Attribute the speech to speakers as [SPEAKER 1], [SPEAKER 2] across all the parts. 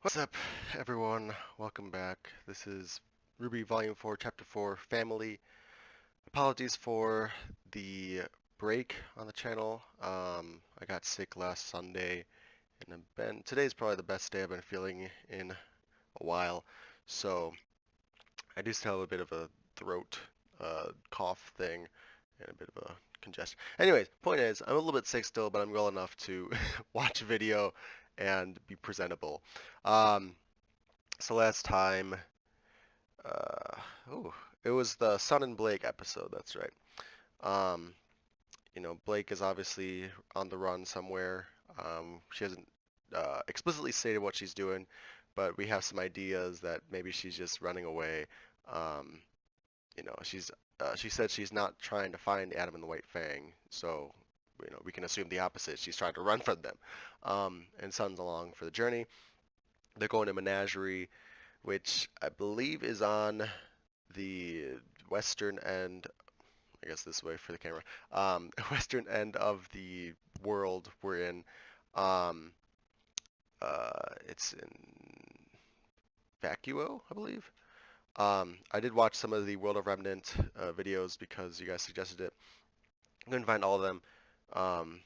[SPEAKER 1] What's up, everyone? Welcome back. This is RWBY Volume 4, Chapter 4, Family. Apologies for the break on the channel. I got sick last Sunday, and today's probably the best day I've been feeling in a while. So I do still have a bit of a throat cough thing and a bit of a congestion. Anyways, point is, I'm a little bit sick still, but I'm well enough to watch a video and be presentable. Um, so last time, uh, oh, it was the Son and Blake episode. That's right. Um, Blake is obviously on the run somewhere. She hasn't explicitly stated what she's doing, but we have some ideas that maybe she's just running away. Um, she said she's not trying to find Adam and the White Fang, so we can assume the opposite. She's trying to run from them. And Son's along for the journey. They're going to Menagerie, which I believe is on the western end, I guess this way for the camera, western end of the world we're in. Um, it's in Vacuo, I believe. I did watch some of the World of Remnant videos because you guys suggested it. I couldn't find all of them. Um,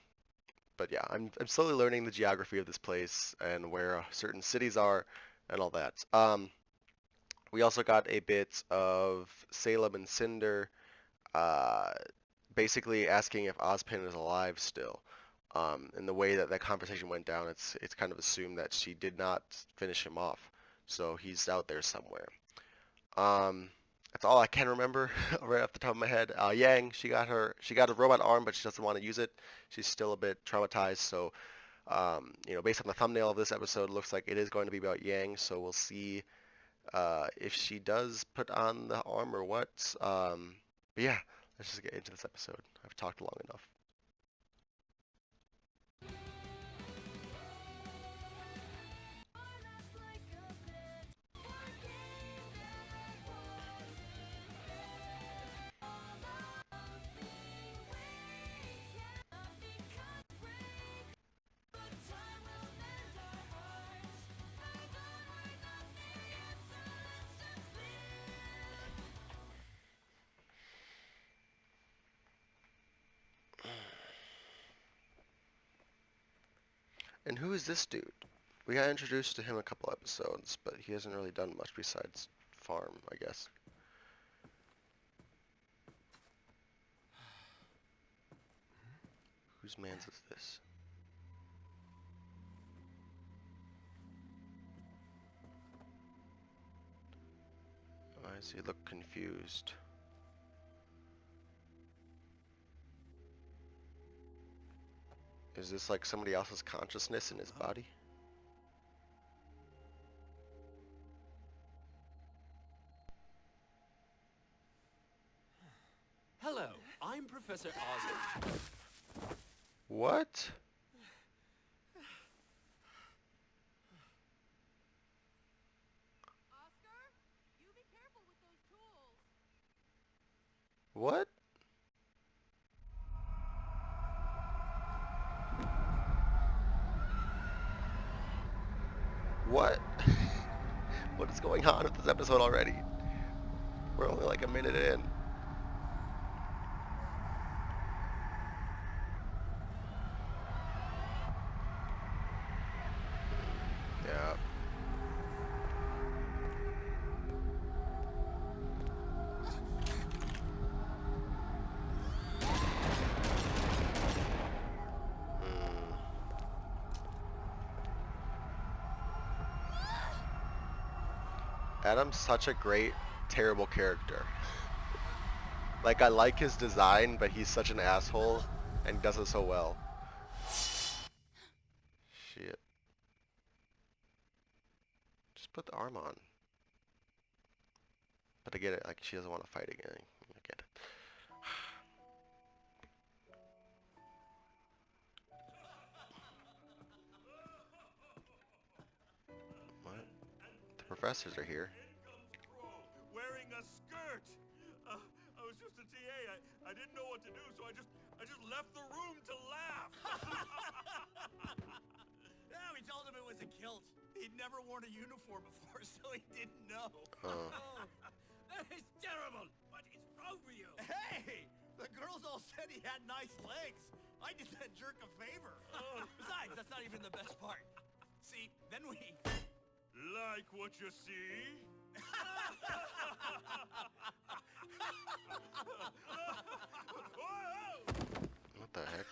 [SPEAKER 1] but yeah, I'm slowly learning the geography of this place and where certain cities are and all that. We also got a bit of Salem and Cinder, uh, basically asking if Ozpin is alive still. And the way that that conversation went down, it's kind of assumed that she did not finish him off, so he's out there somewhere. Um, that's all I can remember right off the top of my head. Yang, she got a robot arm, but she doesn't want to use it. She's still a bit traumatized, so based on the thumbnail of this episode, it looks like it is going to be about Yang. So we'll see if she does put on the arm or what. But yeah, let's just get into this episode. I've talked long enough. And who is this dude? We got introduced to him a couple episodes, but he hasn't really done much besides farm, I guess. Whose man's is this? Why does he look confused? Is this like somebody else's consciousness in his body?
[SPEAKER 2] Hello, I'm Professor Osborne.
[SPEAKER 1] What?
[SPEAKER 3] Oscar, you be careful with those tools.
[SPEAKER 1] What? What? What is going on with this episode already? We're only like a minute in. Yeah. Hmm. Adam's such a great, terrible character. Like, I like his design, but he's such an asshole and does it so well. Shit. Just put the arm on. But I get it, like, she doesn't want to fight again. I get it. What? The professors are here.
[SPEAKER 4] Wearing a skirt. I was just a TA. I didn't know what to do, so I just left the room to laugh.
[SPEAKER 2] Yeah, we told him it was a kilt.
[SPEAKER 5] He'd never worn a uniform before, so he didn't know.
[SPEAKER 1] Oh.
[SPEAKER 2] That is terrible. What is wrong with you?
[SPEAKER 5] Hey! The girls all said he had nice legs. I did that jerk a favor. Besides, that's not even the best part. See, then we...
[SPEAKER 4] Like what you see?
[SPEAKER 1] What the heck?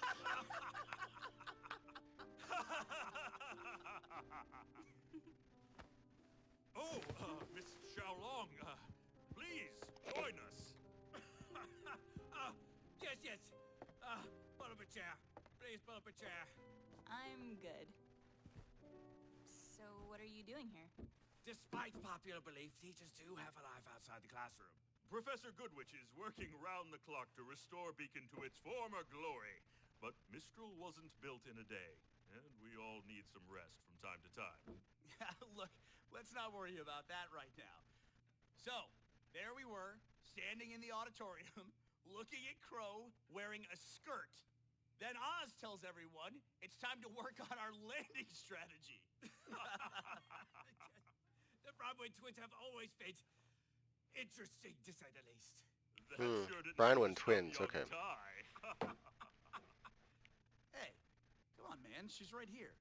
[SPEAKER 4] Oh, Miss Xiaolong, please join us.
[SPEAKER 2] Yes, yes. Pull up a chair. Please pull up a chair.
[SPEAKER 3] I'm good. So what are you doing here?
[SPEAKER 2] Despite popular belief, teachers do have a life outside the classroom.
[SPEAKER 4] Professor Goodwitch is working round the clock to restore Beacon to its former glory. But Mistral wasn't built in a day, and we all need some rest from time to time.
[SPEAKER 5] Look, let's not worry about that right now. So, there we were, standing in the auditorium, looking at Crow wearing a skirt. Then Oz tells everyone it's time to work on our landing strategy.
[SPEAKER 2] The Broadway twins have always been interesting, to say the least.
[SPEAKER 4] That sure didn't
[SPEAKER 1] Brownwin
[SPEAKER 4] stop
[SPEAKER 1] twins,
[SPEAKER 4] your
[SPEAKER 1] okay.
[SPEAKER 4] tie.
[SPEAKER 5] Hey, come on, man. She's right here.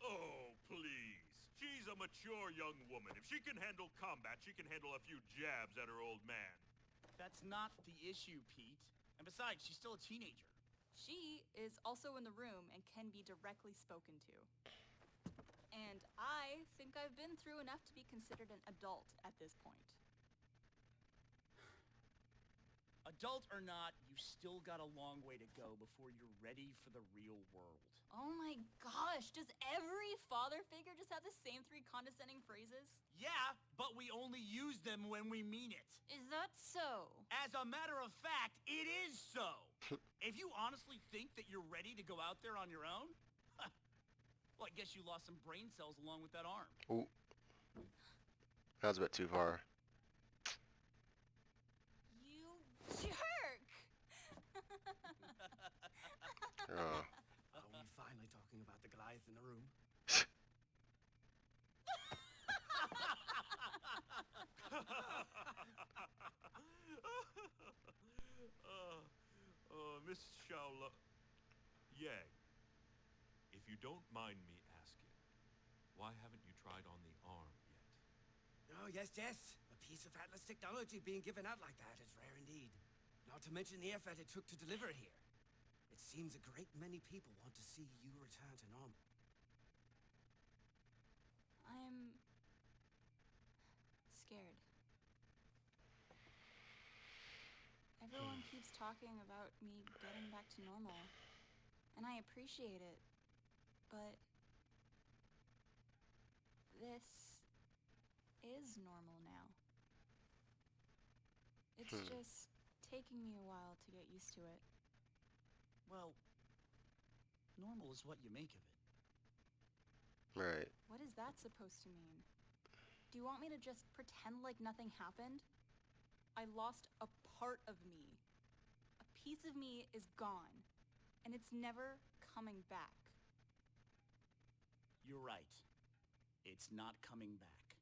[SPEAKER 4] Oh, please. She's a mature young woman. If she can handle combat, she can handle a few jabs at her old man.
[SPEAKER 5] That's not the issue, Pete. And besides, she's still a teenager.
[SPEAKER 3] She is also in the room and can be directly spoken to. And I think I've been through enough to be considered an adult at this point.
[SPEAKER 5] Adult or not, you still got a long way to go before you're ready for the real world.
[SPEAKER 3] Oh my gosh, does every father figure just have the same 3 condescending phrases?
[SPEAKER 5] Yeah, but we only use them when we mean it.
[SPEAKER 3] Is that so?
[SPEAKER 5] As a matter of fact, it is so. If you honestly think that you're ready to go out there on your own, well, I guess you lost some brain cells along with that arm.
[SPEAKER 1] Ooh. That was a bit too far.
[SPEAKER 3] You jerk!
[SPEAKER 1] Oh.
[SPEAKER 2] Are we finally talking about the Goliath in the room?
[SPEAKER 4] Miss Xiaolong... Yang, if you don't mind me asking, why haven't you tried on the arm yet?
[SPEAKER 2] Oh, yes, yes. A piece of Atlas technology being given out like that is rare indeed. Not to mention the effort it took to deliver here. It seems a great many people want to see you return to normal.
[SPEAKER 3] I'm scared. Everyone keeps talking about me getting back to normal, and I appreciate it, but this is normal now. It's just taking me a while to get used to it.
[SPEAKER 5] Well, normal is what you make of it.
[SPEAKER 1] Right.
[SPEAKER 3] What is that supposed to mean? Do you want me to just pretend like nothing happened? I lost a part of me. A piece of me is gone, and it's never coming back.
[SPEAKER 5] You're right. It's not coming back.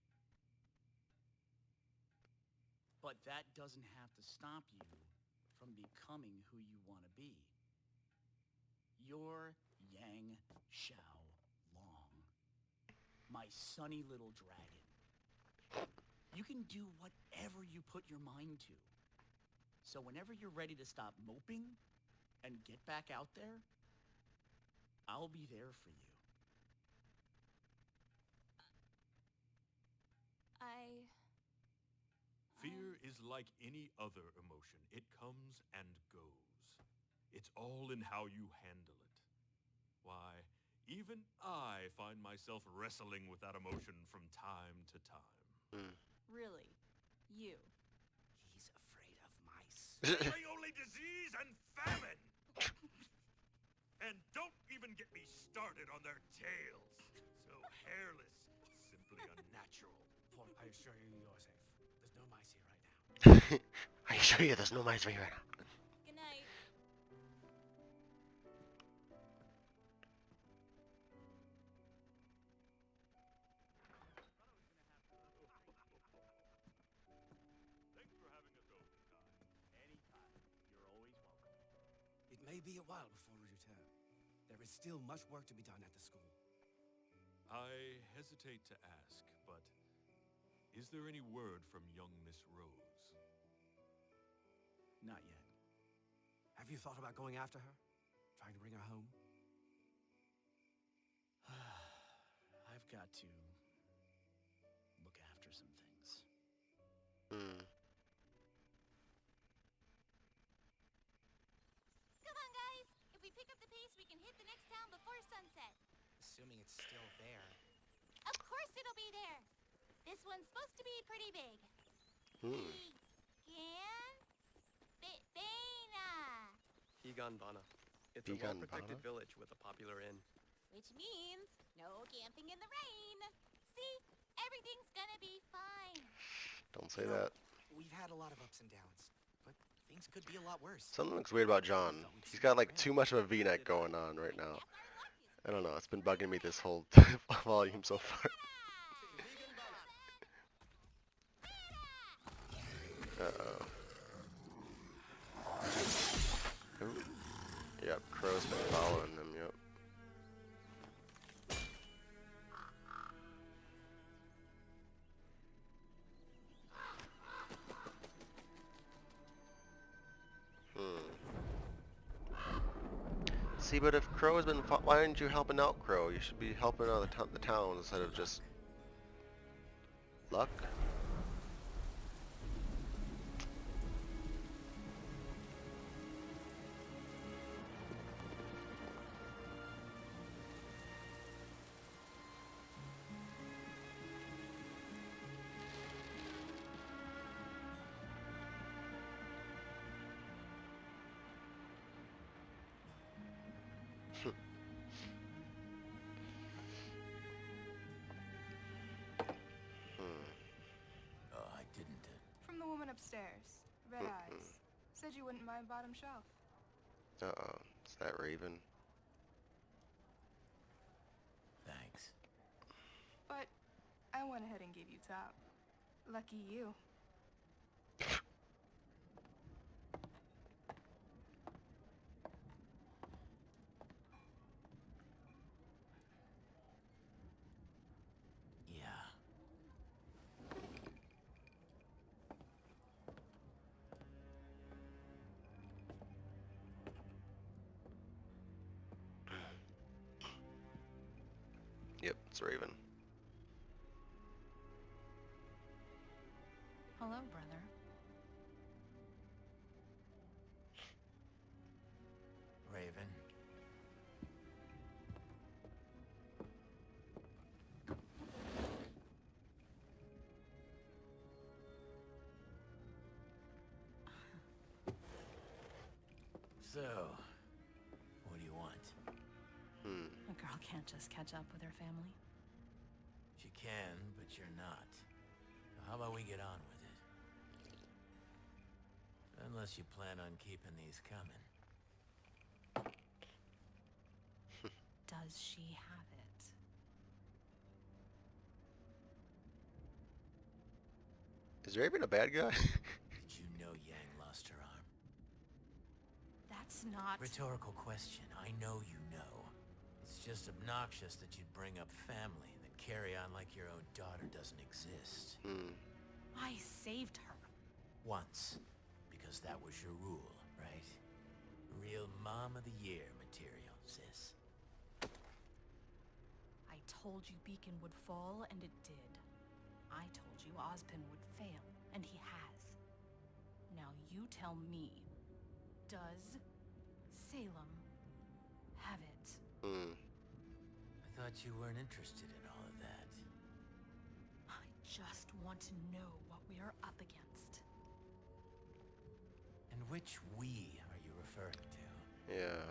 [SPEAKER 5] But that doesn't have to stop you from becoming who you want to be. You're Yang Xiao Long, my sunny little dragon. You can do whatever you put your mind to. So whenever you're ready to stop moping and get back out there, I'll be there for you.
[SPEAKER 4] Fear is like any other emotion. It comes and goes. It's all in how you handle it. Why, even I find myself wrestling with that emotion from time to time.
[SPEAKER 3] Really? You?
[SPEAKER 2] He's afraid of mice.
[SPEAKER 4] My only disease and famine! And don't even get me started on their tails. So hairless, simply unnatural.
[SPEAKER 2] I assure you, you're safe. There's no mice here right now.
[SPEAKER 1] I assure you there's no mice right now.
[SPEAKER 3] Good night.
[SPEAKER 2] may be a while before we return. There is still much work to be done at the school.
[SPEAKER 4] I hesitate to ask, but is there any word from young Miss Rose?
[SPEAKER 5] Not yet.
[SPEAKER 2] Have you thought about going after her? Trying to bring her home?
[SPEAKER 5] I've got to look after some things.
[SPEAKER 1] Hmm.
[SPEAKER 6] Come on, guys! If we pick up the pace, we can hit the next town before sunset.
[SPEAKER 7] Assuming it's still there.
[SPEAKER 6] Of course it'll be there! This one's supposed to be pretty big.
[SPEAKER 1] Hmm.
[SPEAKER 6] Bana!
[SPEAKER 7] Higanbana. It's a
[SPEAKER 1] Higanbana?
[SPEAKER 7] well-protected village with a popular inn.
[SPEAKER 6] Which means no camping in the rain. See? Everything's gonna be fine.
[SPEAKER 1] Don't say that.
[SPEAKER 7] We've had a lot of ups and downs, but things could be a lot worse.
[SPEAKER 1] Something looks weird about John. He's got like too much of a V-neck going on right now. I don't know. It's been bugging me this whole volume so far. Uh-oh. Ooh. Yep, Crow's been following him, yep. See, but if Crow has been why aren't you helping out Crow? You should be helping out the town instead of just... Luck?
[SPEAKER 5] I didn't.
[SPEAKER 8] From the woman upstairs. Red eyes. Said you wouldn't mind bottom shelf.
[SPEAKER 1] Uh-oh. Is that Raven?
[SPEAKER 5] Thanks.
[SPEAKER 8] But I went ahead and gave you top. Lucky you.
[SPEAKER 5] Yeah.
[SPEAKER 1] Yep, it's Raven.
[SPEAKER 3] Hello, brother.
[SPEAKER 5] Raven. So, what do you want?
[SPEAKER 3] A girl can't just catch up with her family.
[SPEAKER 5] She can, but you're not. So how about we get on with it? Unless you plan on keeping these coming.
[SPEAKER 3] Does she have it?
[SPEAKER 1] Is Raven a bad guy?
[SPEAKER 5] Did you know Yang lost her arm?
[SPEAKER 3] That's not...
[SPEAKER 5] Rhetorical question. I know you know. It's just obnoxious that you'd bring up family and then carry on like your own daughter doesn't exist.
[SPEAKER 3] I saved her.
[SPEAKER 5] Once. Because that was your rule, right? Real Mom of the Year material, sis.
[SPEAKER 3] I told you Beacon would fall, and it did. I told you Ozpin would fail, and he has. Now you tell me, does Salem have it?
[SPEAKER 5] I thought you weren't interested in all of that.
[SPEAKER 3] I just want to know what we are up against.
[SPEAKER 5] And which we are you referring to?
[SPEAKER 1] Yeah.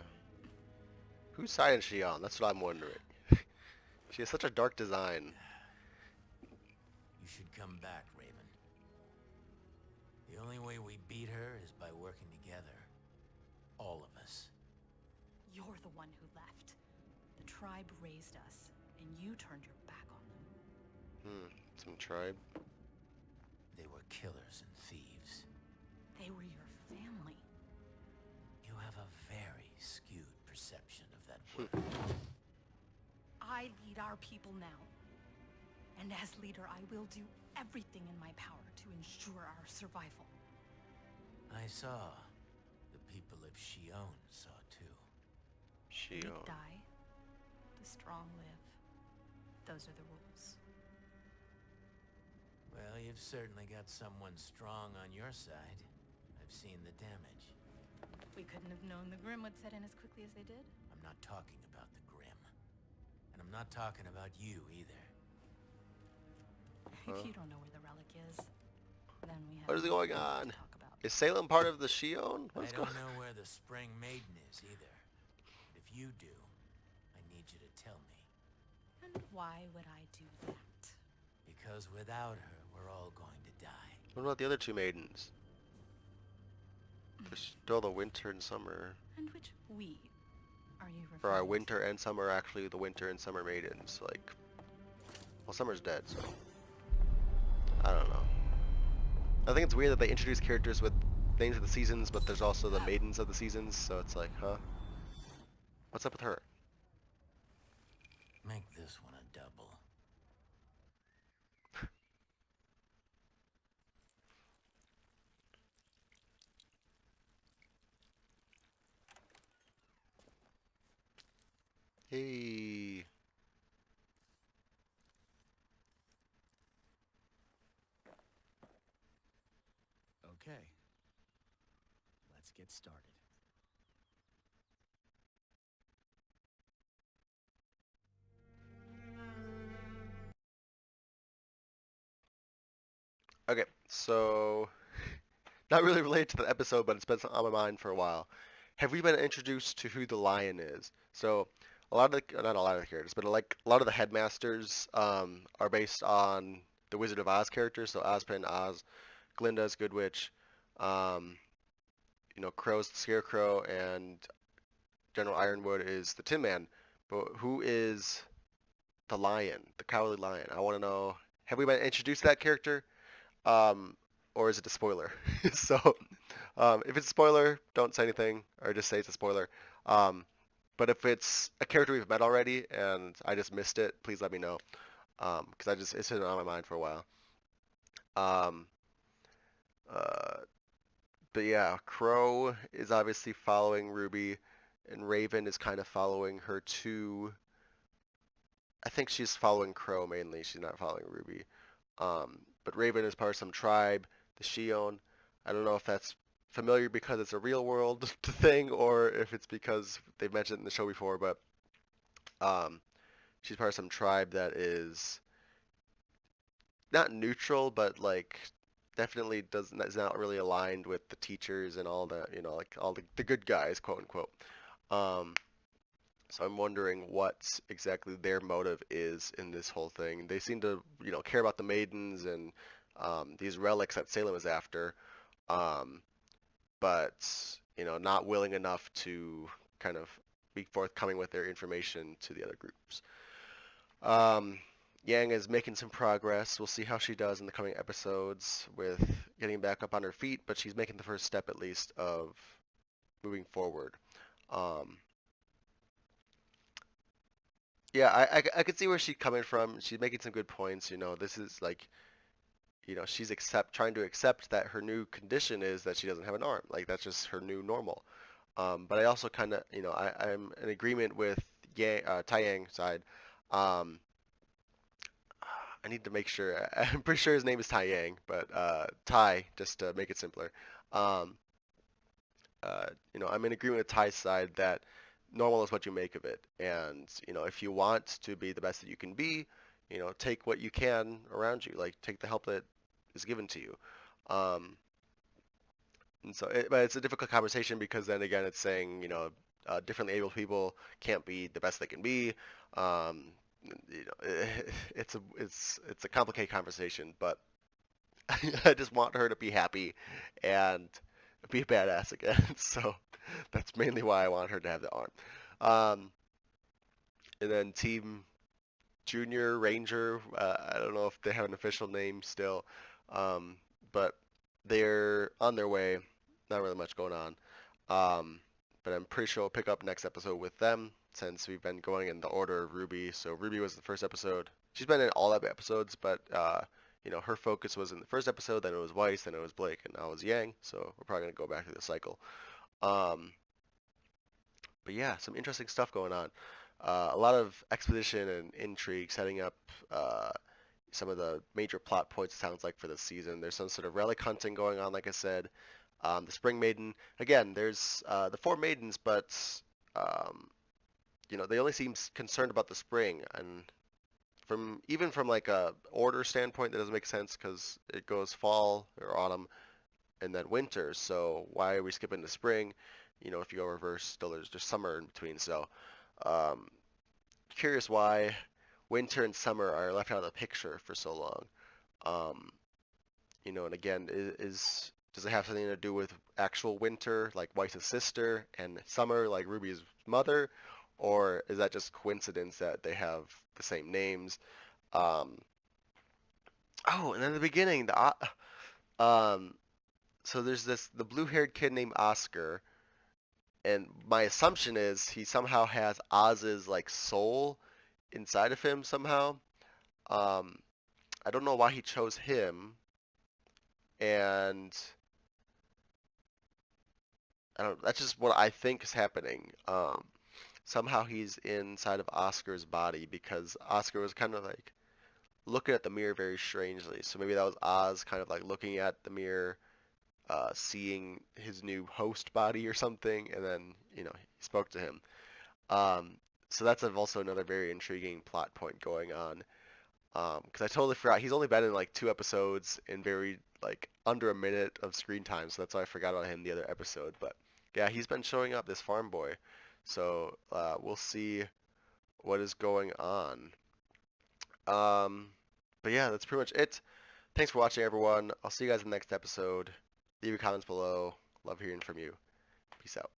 [SPEAKER 1] Whose side is she on? That's what I'm wondering. She has such a dark design.
[SPEAKER 5] You should come back, Raven. The only way we beat her is by working together. All of us.
[SPEAKER 3] You're the one who left. The tribe raised us, and you turned your back on them.
[SPEAKER 1] Some tribe.
[SPEAKER 5] They were killers and thieves.
[SPEAKER 3] They were your family.
[SPEAKER 5] You have a very skewed perception of that word.
[SPEAKER 9] I lead our people now. And as leader, I will do everything in my power to ensure our survival.
[SPEAKER 5] I saw. The people of Shion saw too.
[SPEAKER 9] The weak
[SPEAKER 1] Shion.
[SPEAKER 9] die. The strong live. Those are the rules.
[SPEAKER 5] Well, you've certainly got someone strong on your side. I've seen the damage.
[SPEAKER 9] We couldn't have known the Grimm would set in as quickly as they did.
[SPEAKER 5] I'm not talking about the Grimm. And I'm not talking about you either.
[SPEAKER 9] If you don't know where the relic is, then we have
[SPEAKER 1] What is
[SPEAKER 9] nothing
[SPEAKER 1] going
[SPEAKER 9] to
[SPEAKER 1] on?
[SPEAKER 9] talk about.
[SPEAKER 1] Is Salem part of the Shion?
[SPEAKER 5] I
[SPEAKER 1] What's
[SPEAKER 5] don't
[SPEAKER 1] going
[SPEAKER 5] know where the Spring Maiden is either. But if you do, I need you to tell me.
[SPEAKER 9] And why would I do that?
[SPEAKER 5] Because without her, we're all going to die.
[SPEAKER 1] What about the other two maidens? There's still the winter and summer.
[SPEAKER 9] And which we are you referring
[SPEAKER 1] Or are
[SPEAKER 9] to?
[SPEAKER 1] winter and summer actually the winter and summer maidens? Like, well, summer's dead, so I don't know. I think it's weird that they introduce characters with names of the seasons, but there's also the maidens of the seasons, so it's like, huh? What's up with her?
[SPEAKER 5] Make this one a double.
[SPEAKER 1] Hey.
[SPEAKER 7] Okay. Let's get started.
[SPEAKER 1] Okay, so not really related to the episode, but it's been on my mind for a while. Have we been introduced to who the lion is? So a lot of the, not a lot of the characters, but like a lot of the headmasters are based on the Wizard of Oz characters. So Ozpin, Oz, Glinda's Good Witch, um, Crow's the Scarecrow, and General Ironwood is the Tin Man. But who is the lion, the Cowardly Lion? I want to know, have we been introduced to that character? Um, or is it a spoiler? So, if it's a spoiler, don't say anything, or just say it's a spoiler. But if it's a character we've met already and I just missed it, please let me know, because it's been on my mind for a while. Um, uh, but yeah, Crow is obviously following Ruby, and Raven is kind of following her too. I think she's following Crow mainly. She's not following Ruby. But Raven is part of some tribe, the Shion. I don't know if that's familiar because it's a real world thing or if it's because they've mentioned it in the show before, but she's part of some tribe that is not neutral, but like definitely is not really aligned with the teachers and all the, like all the good guys, quote unquote. Um, So I'm wondering what exactly their motive is in this whole thing. They seem to, care about the maidens and these relics that Salem is after, um, but not willing enough to kind of be forthcoming with their information to the other groups. Um, Yang is making some progress. We'll see how she does in the coming episodes with getting back up on her feet, but she's making the first step at least of moving forward. Yeah, I could see where she's coming from. She's making some good points. This is like, she's trying to accept that her new condition is that she doesn't have an arm. Like that's just her new normal. But I also kind of, I'm in agreement with Tai Yang side. Um, I need to make sure. I'm pretty sure his name is Tai Yang, but Tai, just to make it simpler. Um, I'm in agreement with Ty's side that normal is what you make of it. And, if you want to be the best that you can be, take what you can around you. Like, take the help that is given to you. And so, but it's a difficult conversation because then again, it's saying, differently able people can't be the best they can be. It's a complicated conversation, but I just want her to be happy and be a badass again. So that's mainly why I want her to have the arm. And then Team Junior Ranger, I don't know if they have an official name still, but they're on their way. Not really much going on. but I'm pretty sure we'll pick up next episode with them since we've been going in the order of RWBY. So RWBY was the first episode. She's been in all the episodes, but you know, her focus was in the first episode, then it was Weiss, then it was Blake, and now it's Yang. So we're probably gonna go back to the cycle. But yeah, some interesting stuff going on. A lot of exposition and intrigue setting up some of the major plot points, it sounds like, for this season. There's some sort of relic hunting going on, like I said. The Spring Maiden, again, there's the four maidens, but um, you know, they only seem concerned about the spring, and even from like a order standpoint, that doesn't make sense because it goes fall or autumn and then winter. So why are we skipping the spring? You know, if you go reverse, still there's just summer in between. So um, curious why winter and summer are left out of the picture for so long. Um, you know, and again, does it have something to do with actual winter, like Weiss's sister, and summer, like Ruby's mother, or is that just coincidence that they have the same names? Um, oh, and then the beginning, um, so there's the blue-haired kid named Oscar, and my assumption is he somehow has Oz's like soul inside of him somehow. Um, I don't know why he chose him, and I don't. That's just what I think is happening. Somehow he's inside of Oscar's body because Oscar was kind of like looking at the mirror very strangely. So maybe that was Oz kind of like looking at the mirror, seeing his new host body or something, and then you know he spoke to him. Um, so that's also another very intriguing plot point going on. Because I totally forgot he's only been in like 2 episodes and very like under a minute of screen time, so that's why I forgot about him the other episode. But yeah, he's been showing up, this farm boy. So we'll see what is going on. Um, but yeah, that's pretty much it. Thanks for watching, everyone. I'll see you guys in the next episode. Leave your comments below. Love hearing from you. Peace out.